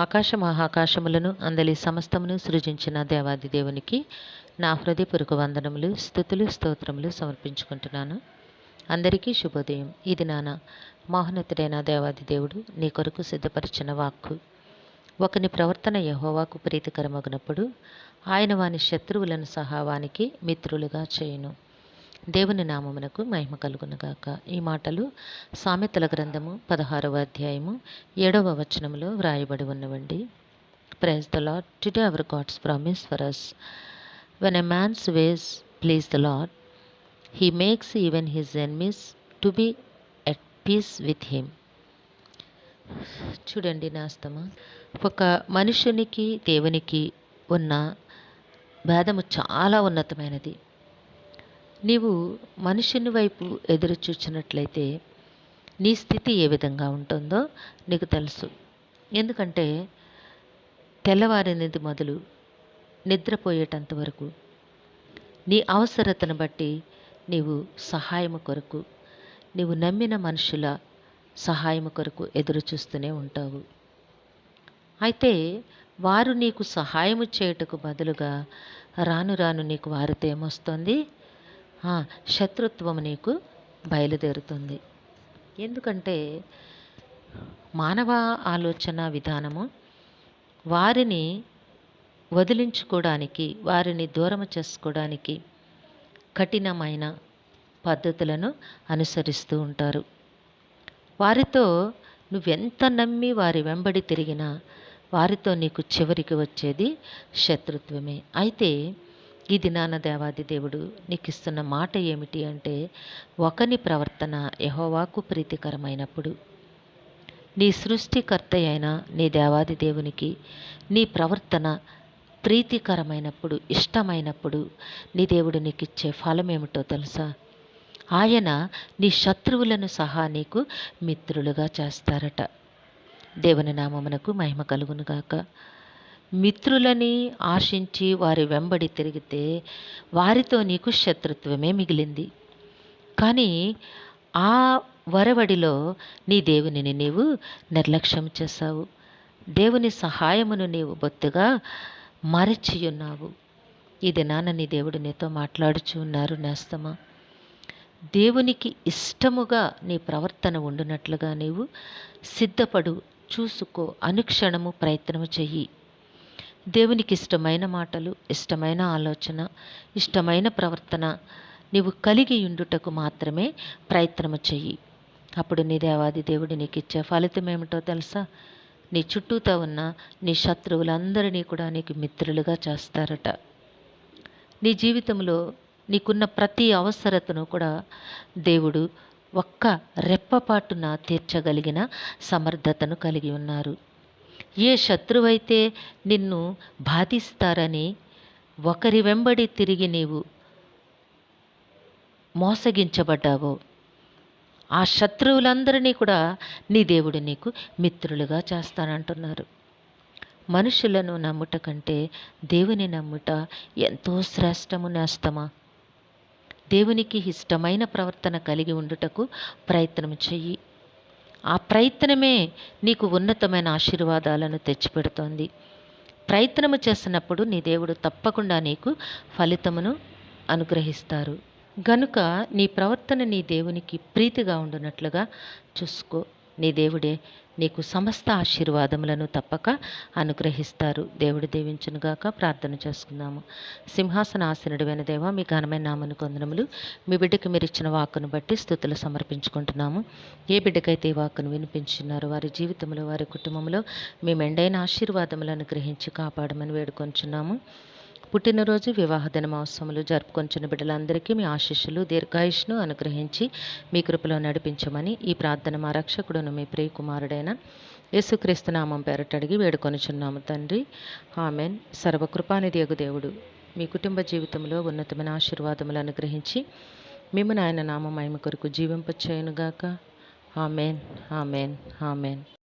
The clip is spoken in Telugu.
ఆకాశ మహాకాశములను అందలి సమస్తమును సృజించిన దేవాది దేవునికి నా హృదయపూర్వక వందనములు, స్తుతులు, స్తోత్రములు సమర్పించుకుంటున్నాను. అందరికీ శుభోదయం. ఇది నాన్న మహోన్నతుడైన దేవాది దేవుడు నీ కొరకు సిద్ధపరిచిన వాక్కు. ఒకని ప్రవర్తన యెహోవాకు ప్రీతికరమగునప్పుడు ఆయన వాని శత్రువులను సహా వానికి మిత్రులుగా చేయును. దేవుని నామమునకు మహిమ కలుగునుగాక. ఈ మాటలు సామెతల గ్రంథము 16వ అధ్యాయము 7వ వచనములో వ్రాయబడి ఉన్నవండి. Praise the lord. Today our god's promise for us. When a man's ways please the Lord, he makes even his enemies to be at peace with him. చూడండి నేస్తమా, ఒక మనుషునికి దేవునికి ఉన్న భేదము చాలా ఉన్నతమైనది. నీవు మనుషుని వైపు ఎదురు చూచినట్లయితే నీ స్థితి ఏ విధంగా ఉంటుందో నీకు తెలుసు. ఎందుకంటే తెల్లవారినది మొదలు నిద్రపోయేటంత వరకు నీ అవసరతను బట్టి నీవు సహాయము కొరకు, నీవు నమ్మిన మనుషుల సహాయము కొరకు ఎదురు చూస్తూనే ఉంటావు. అయితే వారు నీకు సహాయము చేయుటకు బదులుగా రాను రాను నీకు వారితో ఏమొస్తుంది? శత్రుత్వము నీకు బయలుదేరుతుంది. ఎందుకంటే మానవ ఆలోచన విధానము వారిని వదిలించుకోవడానికి, వారిని దూరం చేసుకోవడానికి కఠినమైన పద్ధతులను అనుసరిస్తూ ఉంటారు. వారితో నువ్వెంత నమ్మి వారి వెంబడి తిరిగినా వారితో నీకు చివరికి వచ్చేది శత్రుత్వమే. అయితే ఇది నాన్న దేవాది దేవుడు నీకు ఇస్తున్న మాట ఏమిటి అంటే, ఒకని ప్రవర్తన యెహోవాకు ప్రీతికరమైనప్పుడు, నీ సృష్టికర్త అయిన నీ దేవాది దేవునికి నీ ప్రవర్తన ప్రీతికరమైనప్పుడు, ఇష్టమైనప్పుడు నీ దేవుడు నీకు ఇచ్చే ఫలం ఏమిటో తెలుసా? ఆయన నీ శత్రువులను సహా నీకు మిత్రులుగా చేస్తారట. దేవుని నామమునకు మహిమ కలుగునుగాక. మిత్రులని ఆశించి వారి వెంబడి తిరిగితే వారితో నీకు శత్రుత్వమే మిగిలింది. కానీ ఆ వరవడిలో నీ దేవునిని నీవు నిర్లక్ష్యం చేశావు. దేవుని సహాయమును నీవు బొత్తుగా మరచి ఉన్నావు. ఇది నాన్న నీ దేవుడు నీతో మాట్లాడుచు ఉన్నారు నేస్తమా. దేవునికి ఇష్టముగా నీ ప్రవర్తన ఉండునట్లుగా నీవు సిద్ధపడు, చూసుకో, అనుక్షణము ప్రయత్నము చెయ్యి. దేవునికి ఇష్టమైన మాటలు, ఇష్టమైన ఆలోచన, ఇష్టమైన ప్రవర్తన నీవు కలిగి ఉండుటకు మాత్రమే ప్రయత్నము చెయ్యి. అప్పుడు నీ దేవాది దేవుడు నీకు ఇచ్చే ఫలితం ఏమిటో తెలుసా? నీ చుట్టూతో ఉన్న నీ శత్రువులందరినీ కూడా నీకు మిత్రులుగా చేస్తారట. నీ జీవితంలో నీకున్న ప్రతి అవసరతను కూడా దేవుడు ఒక్క రెప్పపాటున తీర్చగలిగిన సమర్థతను కలిగి ఉన్నారు. ఏ శత్రువైతే నిన్ను బాధిస్తారని ఒకరి వెంబడి తిరిగి నీవు మోసగించబడ్డావో, ఆ శత్రువులందరినీ కూడా నీ దేవుడు నీకు మిత్రులుగా చేస్తానంటున్నారు. మనుషులను నమ్ముట కంటే దేవుని నమ్ముట ఎంతో శ్రేష్టము నేస్తమా. దేవునికి ఇష్టమైన ప్రవర్తన కలిగి ఉండుటకు ప్రయత్నం చెయ్యి. ఆ ప్రయత్నమే నీకు ఉన్నతమైన ఆశీర్వాదాలను తెచ్చిపెడుతోంది. ప్రయత్నము చేసినప్పుడు నీ దేవుడు తప్పకుండా నీకు ఫలితమును అనుగ్రహిస్తారు. గనుక నీ ప్రవర్తన నీ దేవునికి ప్రీతిగా ఉండునట్లుగా చూసుకో. నీ దేవుడే నీకు సమస్త ఆశీర్వాదములను తప్పక అనుగ్రహిస్తారు. దేవుడు దీవించునుగాక. ప్రార్థన చేసుకుందాము. సింహాసనాసనుడైన దేవా, మీ ఘనమైన నామమునకు వందనములు. మీ బిడ్డకి మీరు ఇచ్చిన వాక్కును బట్టి స్తుతులు సమర్పించుకుంటున్నాము. ఏ బిడ్డకైతే ఈ వాక్కును వినిపించున్నారో వారి జీవితంలో, వారి కుటుంబంలో మీ మెండైన ఆశీర్వాదములను అనుగ్రహించి కాపాడమని వేడుకొంచున్నాము. పుట్టినరోజు, వివాహ దినమోత్సవములు జరుపుకొంచున్న బిడ్డలందరికీ మీ ఆశీస్సులు, దీర్ఘాయుష్ను అనుగ్రహించి మీ కృపలో నడిపించమని ఈ ప్రార్థన మా రక్షకుడును మీ ప్రియ కుమారుడైన యేసుక్రీస్తు నామం పేరట అడిగి వేడుకొనుచున్నాము తండ్రి. ఆమెన్. సర్వకృపానిధి యగు దేవుడు మీ కుటుంబ జీవితంలో ఉన్నతమైన ఆశీర్వాదములు అనుగ్రహించి మిమ్మును ఆయన నామ మహిమ కొరకు జీవింపచేయునుగాక. Amen, amen, amen.